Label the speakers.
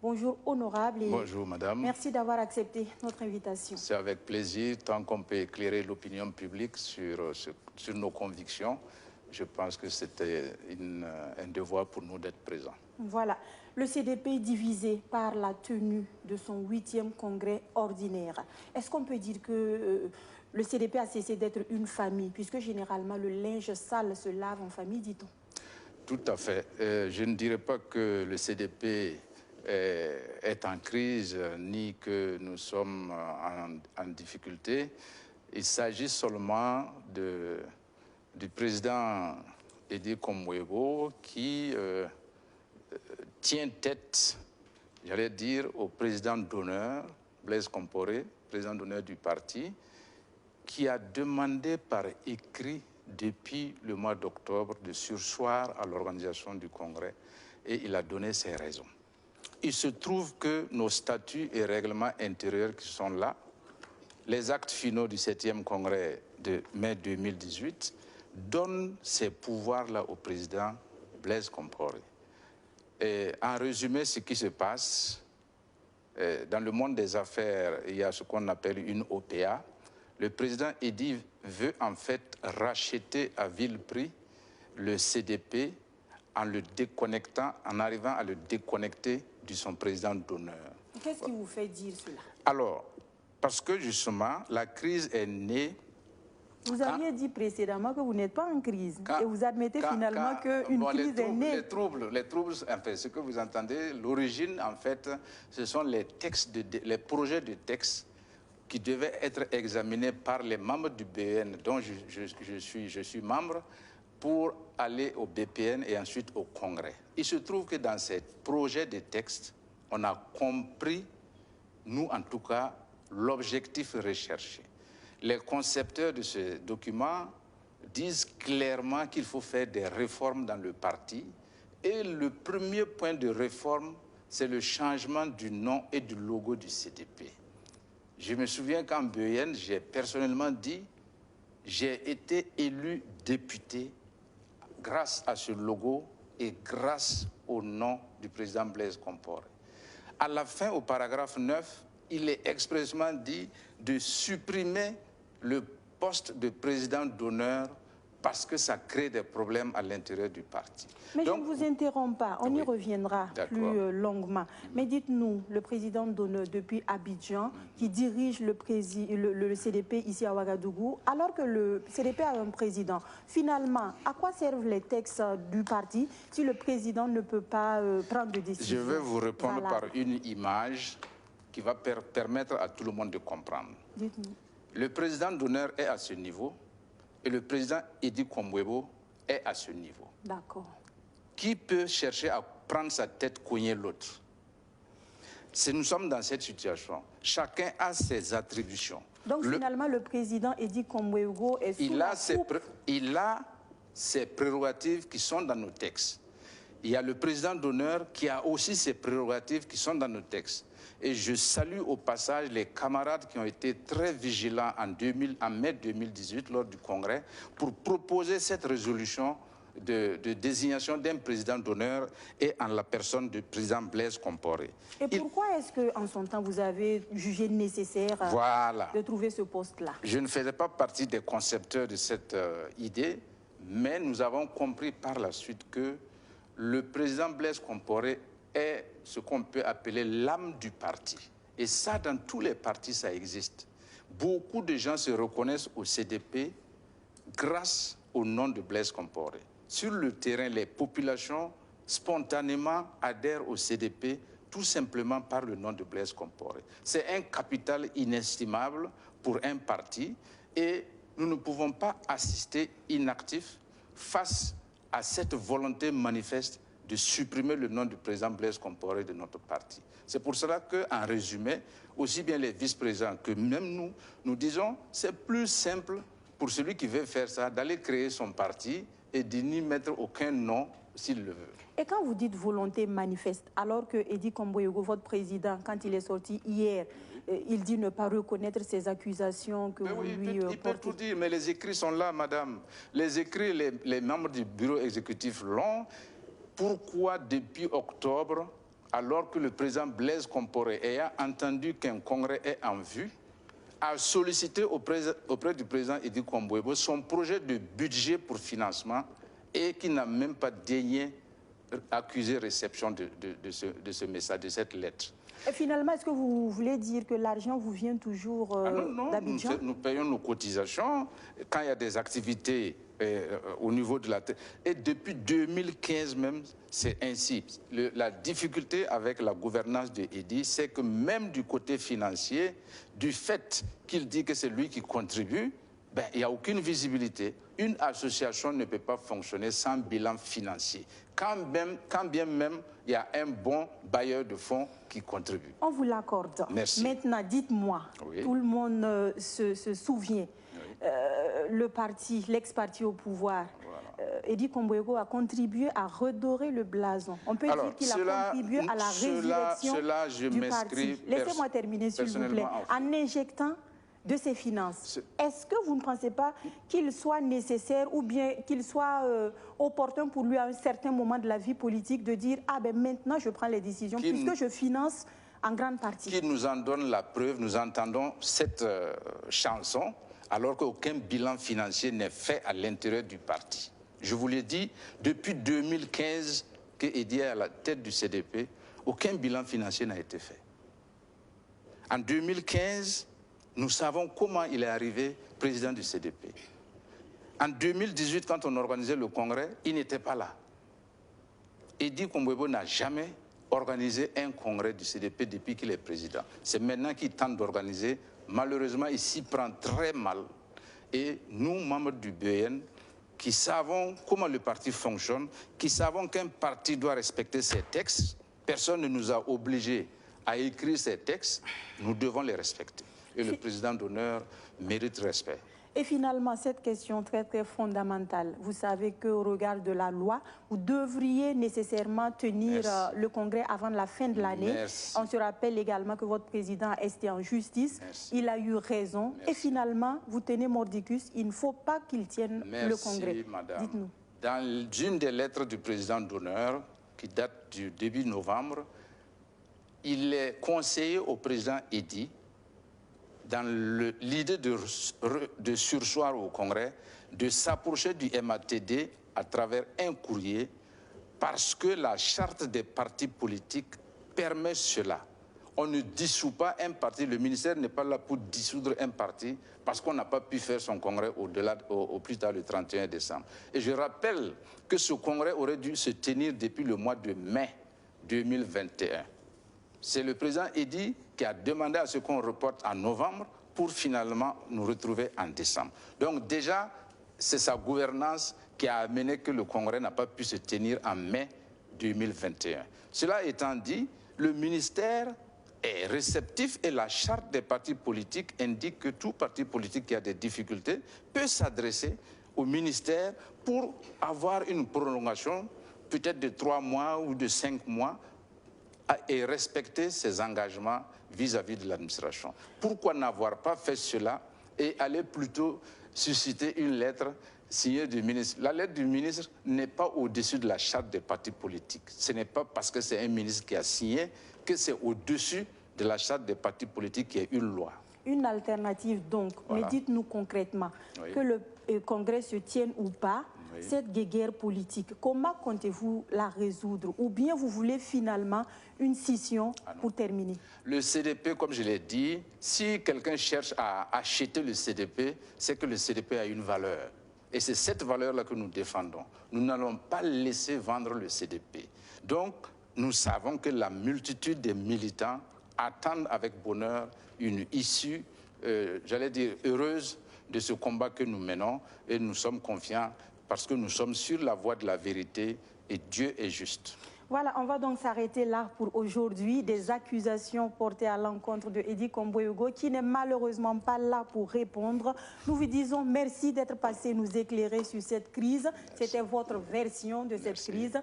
Speaker 1: Bonjour honorable et
Speaker 2: bonjour madame.
Speaker 1: Merci d'avoir accepté notre invitation.
Speaker 2: C'est avec plaisir, tant qu'on peut éclairer l'opinion publique sur nos convictions. Je pense que c'était un devoir pour nous d'être présents.
Speaker 1: Voilà, le CDP est divisé par la tenue de son 8e congrès ordinaire. Est-ce qu'on peut dire que le CDP a cessé d'être une famille, puisque généralement le linge sale se lave en famille, dit-on?
Speaker 2: Tout à fait. Je ne dirais pas que le CDP est en crise, ni que nous sommes en difficulté. Il s'agit seulement du président Edi Komwebo qui tient tête, j'allais dire, au président d'honneur, Blaise Compaoré, président d'honneur du parti, qui a demandé par écrit depuis le mois d'octobre de surseoir à l'organisation du congrès, et il a donné ses raisons. Il se trouve que nos statuts et règlements intérieurs qui sont là, les actes finaux du 7e congrès de mai 2018, donnent ces pouvoirs-là au président Blaise Compaoré. Et en résumé, ce qui se passe, dans le monde des affaires, il y a ce qu'on appelle une OPA. Le président Edi veut en fait racheter à vil prix le CDP en le déconnectant, en arrivant à le déconnecter de son président d'honneur.
Speaker 1: Qu'est-ce qui vous fait dire cela?
Speaker 2: Alors, parce que justement, la crise est née...
Speaker 1: Vous aviez dit précédemment que vous n'êtes pas en crise et vous admettez finalement qu'une crise est née.
Speaker 2: Les troubles, en fait, ce que vous entendez, l'origine, en fait, ce sont les textes, les projets de textes qui devaient être examinés par les membres du BN, dont je suis membre, pour aller au BPN et ensuite au Congrès. Il se trouve que dans ces projets de textes, on a compris, nous en tout cas, l'objectif recherché. Les concepteurs de ce document disent clairement qu'il faut faire des réformes dans le parti. Et le premier point de réforme, c'est le changement du nom et du logo du CDP. Je me souviens qu'en BN, j'ai personnellement dit, j'ai été élu député grâce à ce logo et grâce au nom du président Blaise Compaoré. À la fin, au paragraphe 9, il est expressément dit de supprimer le poste de président d'honneur parce que ça crée des problèmes à l'intérieur du parti.
Speaker 1: Mais donc, je ne vous interromps pas, on y reviendra plus longuement. Mais dites-nous, le président d'honneur depuis Abidjan, qui dirige le CDP ici à Ouagadougou, alors que le CDP a un président, finalement, à quoi servent les textes du parti si le président ne peut pas prendre de décision?
Speaker 2: Je vais vous répondre par une image qui va permettre à tout le monde de comprendre.
Speaker 1: Dites-nous.
Speaker 2: Le président d'honneur est à ce niveau et le président Edi Komwebo est à ce niveau.
Speaker 1: D'accord.
Speaker 2: Qui peut chercher à prendre sa tête, cogner l'autre? Si nous sommes dans cette situation, chacun a ses attributions.
Speaker 1: Donc finalement, le président Edi Komwebo est sous la coupe.
Speaker 2: Il a ses prérogatives qui sont dans nos textes. Il y a le président d'honneur qui a aussi ses prérogatives qui sont dans nos textes. Et je salue au passage les camarades qui ont été très vigilants en mai 2018 lors du Congrès pour proposer cette résolution de désignation d'un président d'honneur et en la personne du président Blaise Compaoré.
Speaker 1: Et pourquoi est-ce qu'en son temps vous avez jugé nécessaire de trouver ce poste-là?
Speaker 2: Je ne faisais pas partie des concepteurs de cette idée, mais nous avons compris par la suite que le président Blaise Compaoré est ce qu'on peut appeler l'âme du parti. Et ça, dans tous les partis, ça existe. Beaucoup de gens se reconnaissent au CDP grâce au nom de Blaise Compaoré. Sur le terrain, les populations spontanément adhèrent au CDP tout simplement par le nom de Blaise Compaoré. C'est un capital inestimable pour un parti et nous ne pouvons pas assister inactifs face à cette volonté manifeste de supprimer le nom du président Blaise Compaoré de notre parti. C'est pour cela qu'en résumé, aussi bien les vice-présidents que même nous, nous disons c'est plus simple pour celui qui veut faire ça d'aller créer son parti et de n'y mettre aucun nom s'il le veut.
Speaker 1: Et quand vous dites volonté manifeste, alors que Edi Komwebo, votre président, quand il est sorti hier, il dit ne pas reconnaître ces accusations que vous lui portez.
Speaker 2: Il peut tout dire, mais les écrits sont là, madame. Les écrits, les membres du bureau exécutif l'ont. Pourquoi depuis octobre, alors que le président Blaise Compaoré, ayant entendu qu'un congrès est en vue, a sollicité auprès du président Edi Kambouébo son projet de budget pour financement et qui n'a même pas daigné accuser réception de ce message, de cette lettre.
Speaker 1: Et finalement, est-ce que vous voulez dire que l'argent vous vient toujours d'Abidjan?
Speaker 2: Nous payons nos cotisations quand il y a des activités au niveau de la terre. Et depuis 2015 même, c'est ainsi. La difficulté avec la gouvernance de Edi, c'est que même du côté financier, du fait qu'il dit que c'est lui qui contribue, ben, il n'y a aucune visibilité. Une association ne peut pas fonctionner sans bilan financier. Quand bien même il y a un bon bailleur de fonds qui contribue.
Speaker 1: On vous l'accorde.
Speaker 2: Merci.
Speaker 1: Maintenant, dites-moi,
Speaker 2: oui.
Speaker 1: Tout le monde se souvient, oui. Le parti, l'ex-parti au pouvoir, voilà. Edi Kambouébo a contribué à redorer le blason. On peut dire qu'il a contribué à la résurrection du parti. Laissez-moi terminer, s'il vous plaît. En injectant de ses finances. Est-ce que vous ne pensez pas qu'il soit nécessaire ou bien qu'il soit opportun pour lui à un certain moment de la vie politique de dire « Ah ben maintenant je prends les décisions puisque je finance en grande partie ».
Speaker 2: Qui nous en donne la preuve, nous entendons cette chanson alors qu'aucun bilan financier n'est fait à l'intérieur du parti. Je vous l'ai dit, depuis 2015 que Edi est à la tête du CDP, aucun bilan financier n'a été fait. En 2015, nous savons comment il est arrivé président du CDP. En 2018, quand on organisait le congrès, il n'était pas là. Edi Kambouébo n'a jamais organisé un congrès du CDP depuis qu'il est président. C'est maintenant qu'il tente d'organiser. Malheureusement, il s'y prend très mal. Et nous, membres du BN, qui savons comment le parti fonctionne, qui savons qu'un parti doit respecter ses textes, personne ne nous a obligés à écrire ces textes, nous devons les respecter. Et le président d'honneur mérite respect.
Speaker 1: Et finalement, cette question très fondamentale, vous savez qu'au regard de la loi, vous devriez nécessairement tenir le congrès avant la fin de l'année. On se rappelle également que votre président a été en justice. Il a eu raison. Et finalement, vous tenez mordicus, il ne faut pas qu'il tienne le congrès. Dites-nous.
Speaker 2: Dans une des lettres du président d'honneur, qui date du début novembre, il est conseillé au président Edi, dans l'idée de sursoir au Congrès, de s'approcher du MATD à travers un courrier, parce que la charte des partis politiques permet cela. On ne dissout pas un parti, le ministère n'est pas là pour dissoudre un parti, parce qu'on n'a pas pu faire son congrès au plus tard le 31 décembre. Et je rappelle que ce congrès aurait dû se tenir depuis le mois de mai 2021. C'est le président Edi qui a demandé à ce qu'on reporte en novembre pour finalement nous retrouver en décembre. Donc déjà, c'est sa gouvernance qui a amené que le congrès n'a pas pu se tenir en mai 2021. Cela étant dit, le ministère est réceptif et la charte des partis politiques indique que tout parti politique qui a des difficultés peut s'adresser au ministère pour avoir une prolongation peut-être de 3 mois ou de 5 mois et respecter ses engagements vis-à-vis de l'administration. Pourquoi n'avoir pas fait cela et aller plutôt susciter une lettre signée du ministre? La lettre du ministre n'est pas au-dessus de la charte des partis politiques. Ce n'est pas parce que c'est un ministre qui a signé que c'est au-dessus de la charte des partis politiques qui est une loi.
Speaker 1: Une alternative donc, voilà. Mais dites-nous concrètement, que le congrès se tienne ou pas, cette guerre politique, comment comptez-vous la résoudre? Ou bien vous voulez finalement une scission pour terminer?
Speaker 2: Le CDP, comme je l'ai dit, si quelqu'un cherche à acheter le CDP, c'est que le CDP a une valeur. Et c'est cette valeur-là que nous défendons. Nous n'allons pas laisser vendre le CDP. Donc, nous savons que la multitude des militants attendent avec bonheur une issue, j'allais dire, heureuse de ce combat que nous menons. Et nous sommes confiants parce que nous sommes sur la voie de la vérité et Dieu est juste.
Speaker 1: Voilà, on va donc s'arrêter là pour aujourd'hui. Des accusations portées à l'encontre de Edi Kambouébo qui n'est malheureusement pas là pour répondre. Nous vous disons merci d'être passé nous éclairer sur cette crise. C'était votre version de cette crise.